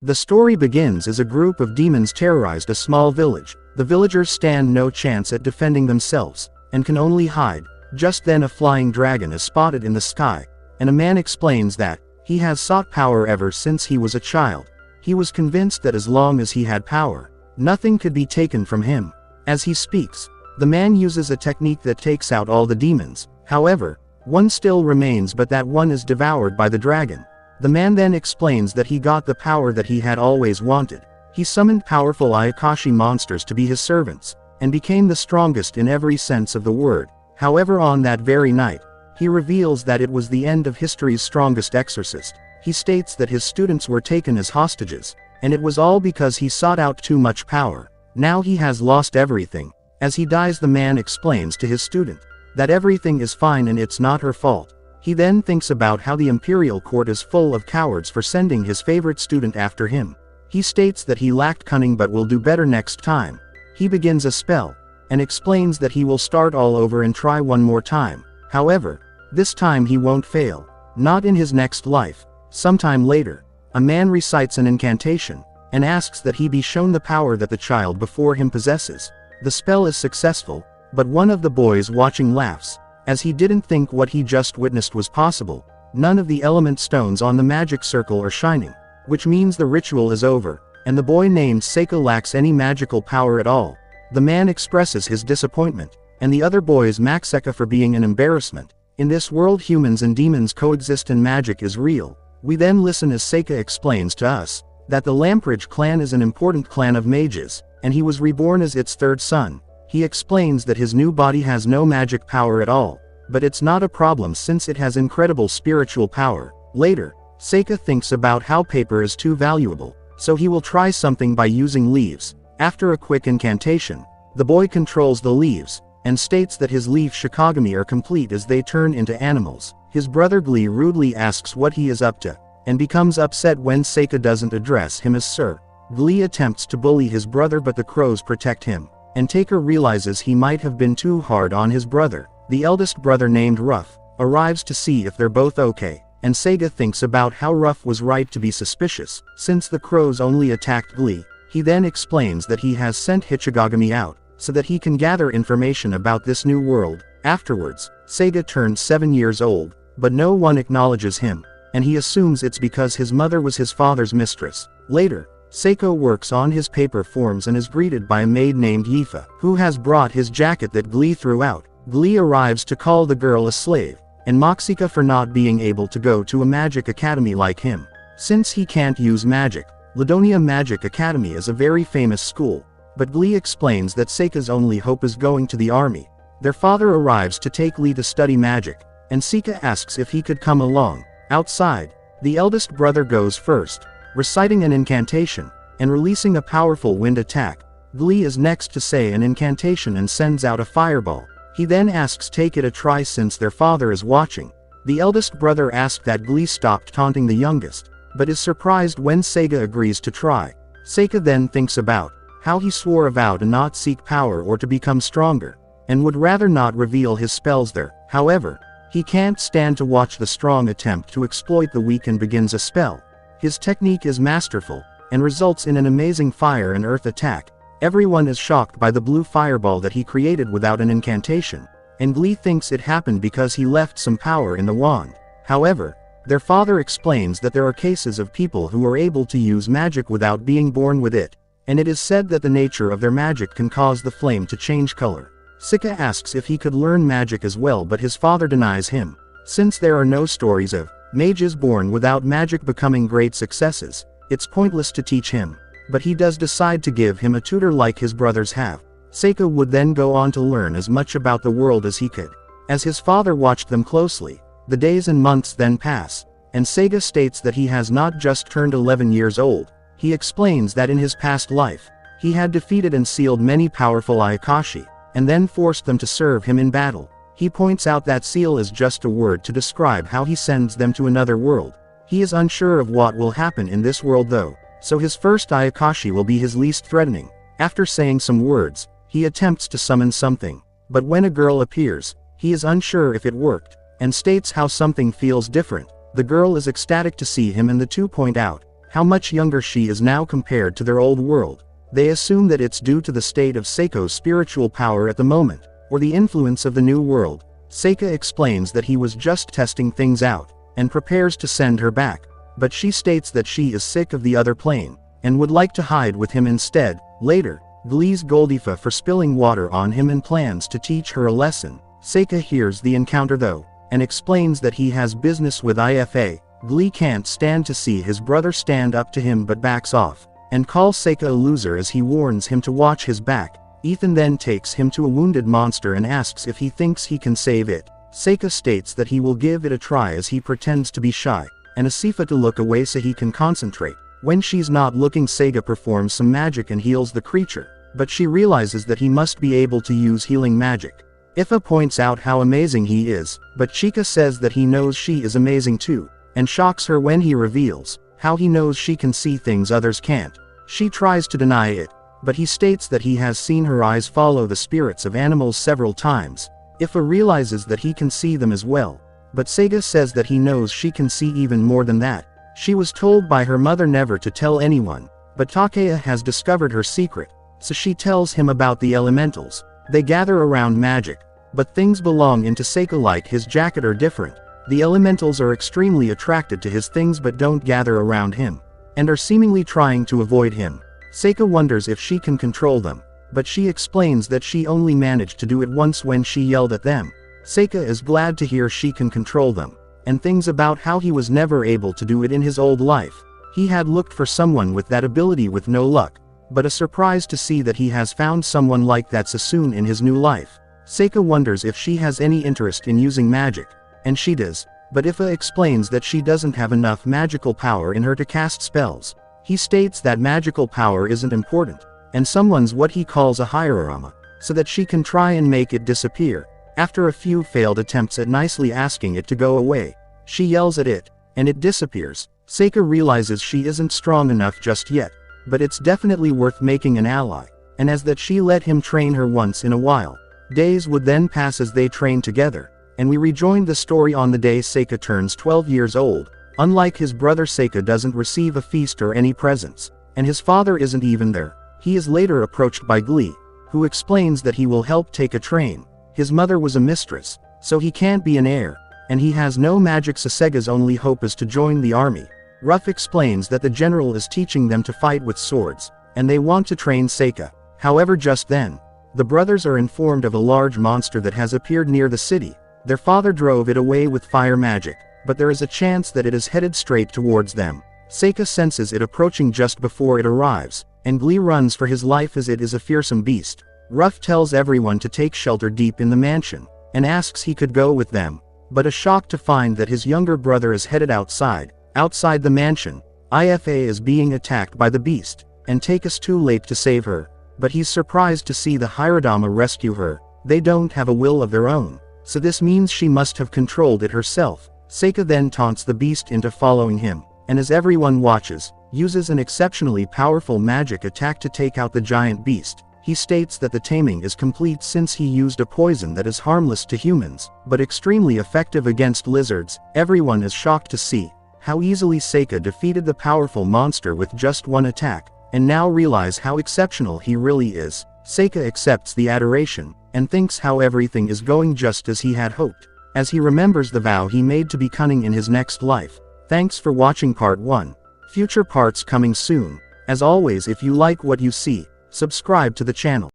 The story begins as a group of demons terrorized a small village. The villagers stand no chance at defending themselves, and can only hide. Just then a flying dragon is spotted in the sky, and a man explains that he has sought power ever since he was a child. He was convinced that as long as he had power, nothing could be taken from him. As he speaks, the man uses a technique that takes out all the demons. However, one still remains, but that one is devoured by the dragon. The man then explains that he got the power that he had always wanted. He summoned powerful Ayakashi monsters to be his servants, and became the strongest in every sense of the word. However, on that very night, he reveals that it was the end of history's strongest exorcist. He states that his students were taken as hostages, and it was all because he sought out too much power. Now he has lost everything. As he dies, the man explains to his student that everything is fine and it's not her fault. He then thinks about how the imperial court is full of cowards for sending his favorite student after him. He states that he lacked cunning but will do better next time. He begins a spell, and explains that he will start all over and try one more time. However, this time he won't fail. Not in his next life. Sometime later, a man recites an incantation, and asks that he be shown the power that the child before him possesses. The spell is successful, but one of the boys watching laughs, as he didn't think what he just witnessed was possible. None of the element stones on the magic circle are shining, which means the ritual is over, and the boy named Saikyou lacks any magical power at all. The man expresses his disappointment, and the other boys mock Saikyou for being an embarrassment. In this world, humans and demons coexist and magic is real. We then listen as Saikyou explains to us that the Lamprey clan is an important clan of mages, and he was reborn as its third son. He explains that his new body has no magic power at all, but it's not a problem since it has incredible spiritual power. Later, Saikyou thinks about how paper is too valuable, so he will try something by using leaves. After a quick incantation, the boy controls the leaves, and states that his leaf shikigami are complete as they turn into animals. His brother Glee rudely asks what he is up to, and becomes upset when Saikyou doesn't address him as sir. Glee attempts to bully his brother, but the crows protect him, and Taker realizes he might have been too hard on his brother. The eldest brother named Ruff arrives to see if they're both okay, and Saikyou thinks about how Ruff was right to be suspicious, since the crows only attacked Glee. He then explains that he has sent Hichigagami out, so that he can gather information about this new world. Afterwards, Saikyou turns 7 years old, but no one acknowledges him, and he assumes it's because his mother was his father's mistress. Later, Saikyou works on his paper forms and is greeted by a maid named Yifa, who has brought his jacket that Glee threw out. Glee arrives to call the girl a slave, and mocks Saikyou for not being able to go to a magic academy like him, since he can't use magic. Ladonia Magic Academy is a very famous school, but Glee explains that Saikyou's only hope is going to the army. Their father arrives to take Glee to study magic, and Saikyou asks if he could come along. Outside, the eldest brother goes first, reciting an incantation, and releasing a powerful wind attack. Glee is next to say an incantation and sends out a fireball. He then asks Take it a try since their father is watching. The eldest brother asks that Glee stopped taunting the youngest, but is surprised when Saikyou agrees to try. Saikyou then thinks about how he swore a vow to not seek power or to become stronger, and would rather not reveal his spells there. However, he can't stand to watch the strong attempt to exploit the weak and begins a spell. His technique is masterful, and results in an amazing fire and earth attack. Everyone is shocked by the blue fireball that he created without an incantation, and Glee thinks it happened because he left some power in the wand. However, their father explains that there are cases of people who are able to use magic without being born with it, and it is said that the nature of their magic can cause the flame to change color. Saikyou asks if he could learn magic as well, but his father denies him. Since there are no stories of mages born without magic becoming great successes, it's pointless to teach him, but he does decide to give him a tutor like his brothers have. Saikyou would then go on to learn as much about the world as he could. As his father watched them closely, the days and months then pass, and Saikyou states that he has not just turned 11 years old. He explains that in his past life, he had defeated and sealed many powerful Ayakashi, and then forced them to serve him in battle. He points out that seal is just a word to describe how he sends them to another world. He is unsure of what will happen in this world though, so his first Ayakashi will be his least threatening. After saying some words, he attempts to summon something, but when a girl appears, he is unsure if it worked, and states how something feels different. The girl is ecstatic to see him and the two point out how much younger she is now compared to their old world. They assume that it's due to the state of Saikyou's spiritual power at the moment, or the influence of the new world. Saikyou explains that he was just testing things out, and prepares to send her back, but she states that she is sick of the other plane, and would like to hide with him instead. Later, Glee's Goldifa for spilling water on him and plans to teach her a lesson. Saikyou hears the encounter though, and explains that he has business with Ifa. Glee can't stand to see his brother stand up to him but backs off, and calls Saikyou a loser as he warns him to watch his back. Ethan then takes him to a wounded monster and asks if he thinks he can save it. Saikyou states that he will give it a try as he pretends to be shy, and Asifa to look away so he can concentrate. When she's not looking, Saikyou performs some magic and heals the creature, but she realizes that he must be able to use healing magic. Ifa points out how amazing he is, but Chika says that he knows she is amazing too, and shocks her when he reveals how he knows she can see things others can't. She tries to deny it, but he states that he has seen her eyes follow the spirits of animals several times. Ifa realizes that he can see them as well, but Saikyou says that he knows she can see even more than that. She was told by her mother never to tell anyone, but Takeya has discovered her secret, so she tells him about the elementals. They gather around magic, but things belonging to Saikyou like his jacket are different. The elementals are extremely attracted to his things but don't gather around him, and are seemingly trying to avoid him. Saikyou wonders if she can control them, but she explains that she only managed to do it once when she yelled at them. Saikyou is glad to hear she can control them, and thinks about how he was never able to do it in his old life. He had looked for someone with that ability with no luck, but a surprise to see that he has found someone like that so soon in his new life. Saikyou wonders if she has any interest in using magic, and she does, but Ifa explains that she doesn't have enough magical power in her to cast spells. He states that magical power isn't important, and someone's what he calls a hierarama, so that she can try and make it disappear. After a few failed attempts at nicely asking it to go away, she yells at it, and it disappears. Saikyou realizes she isn't strong enough just yet, but it's definitely worth making an ally, and as that she let him train her once in a while. Days would then pass as they trained together, and we rejoined the story on the day Saikyou turns 12 years old. Unlike his brother, Saikyou doesn't receive a feast or any presents, and his father isn't even there. He is later approached by Glee, who explains that he will help take a train. His mother was a mistress, so he can't be an heir, and he has no magic, so Saikyou's only hope is to join the army. Ruff explains that the general is teaching them to fight with swords, and they want to train Saikyou. However, just then, the brothers are informed of a large monster that has appeared near the city. Their father drove it away with fire magic, but there is a chance that it is headed straight towards them. Saikyou senses it approaching just before it arrives, and Glee runs for his life as it is a fearsome beast. Ruff tells everyone to take shelter deep in the mansion, and asks he could go with them, but is shocked to find that his younger brother is headed outside. Outside the mansion, Ifa is being attacked by the beast, and Take's too late to save her, but he's surprised to see the Hierodama rescue her. They don't have a will of their own, so this means she must have controlled it herself. Saikyou then taunts the beast into following him, and as everyone watches, uses an exceptionally powerful magic attack to take out the giant beast. He states that the taming is complete since he used a poison that is harmless to humans, but extremely effective against lizards. Everyone is shocked to see how easily Saikyou defeated the powerful monster with just one attack, and now realize how exceptional he really is. Saikyou accepts the adoration, and thinks how everything is going just as he had hoped, as he remembers the vow he made to be cunning in his next life. Thanks for watching part 1. Future parts coming soon. As always, if you like what you see, subscribe to the channel.